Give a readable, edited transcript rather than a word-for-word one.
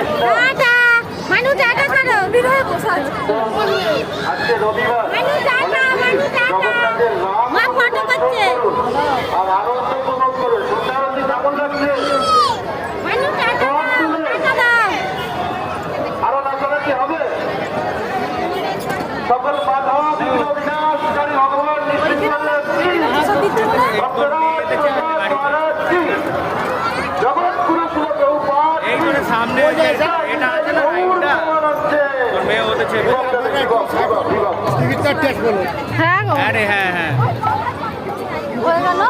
Tata মানু tata করো বিরহে বসে আছে আজকে রবিবার মানু টাটা মা ফটো করছে আর আনন্দ উপভোগ করে সন্ধ্যারতি কেমন লাগছে? মানু টাটা দাও আরো নাচানাচি হবে। সকল বাধা বিঘ্ন বিনাশকারী ভগবান জগৎগুরু শুভ প্রভুপাদ এই করে সামনে যে এটা আছে না লাইনটা ওর মেয়ে ওদের ছেলে হ্যাঁ গো আরে হ্যাঁ হ্যাঁ হয়ে গেল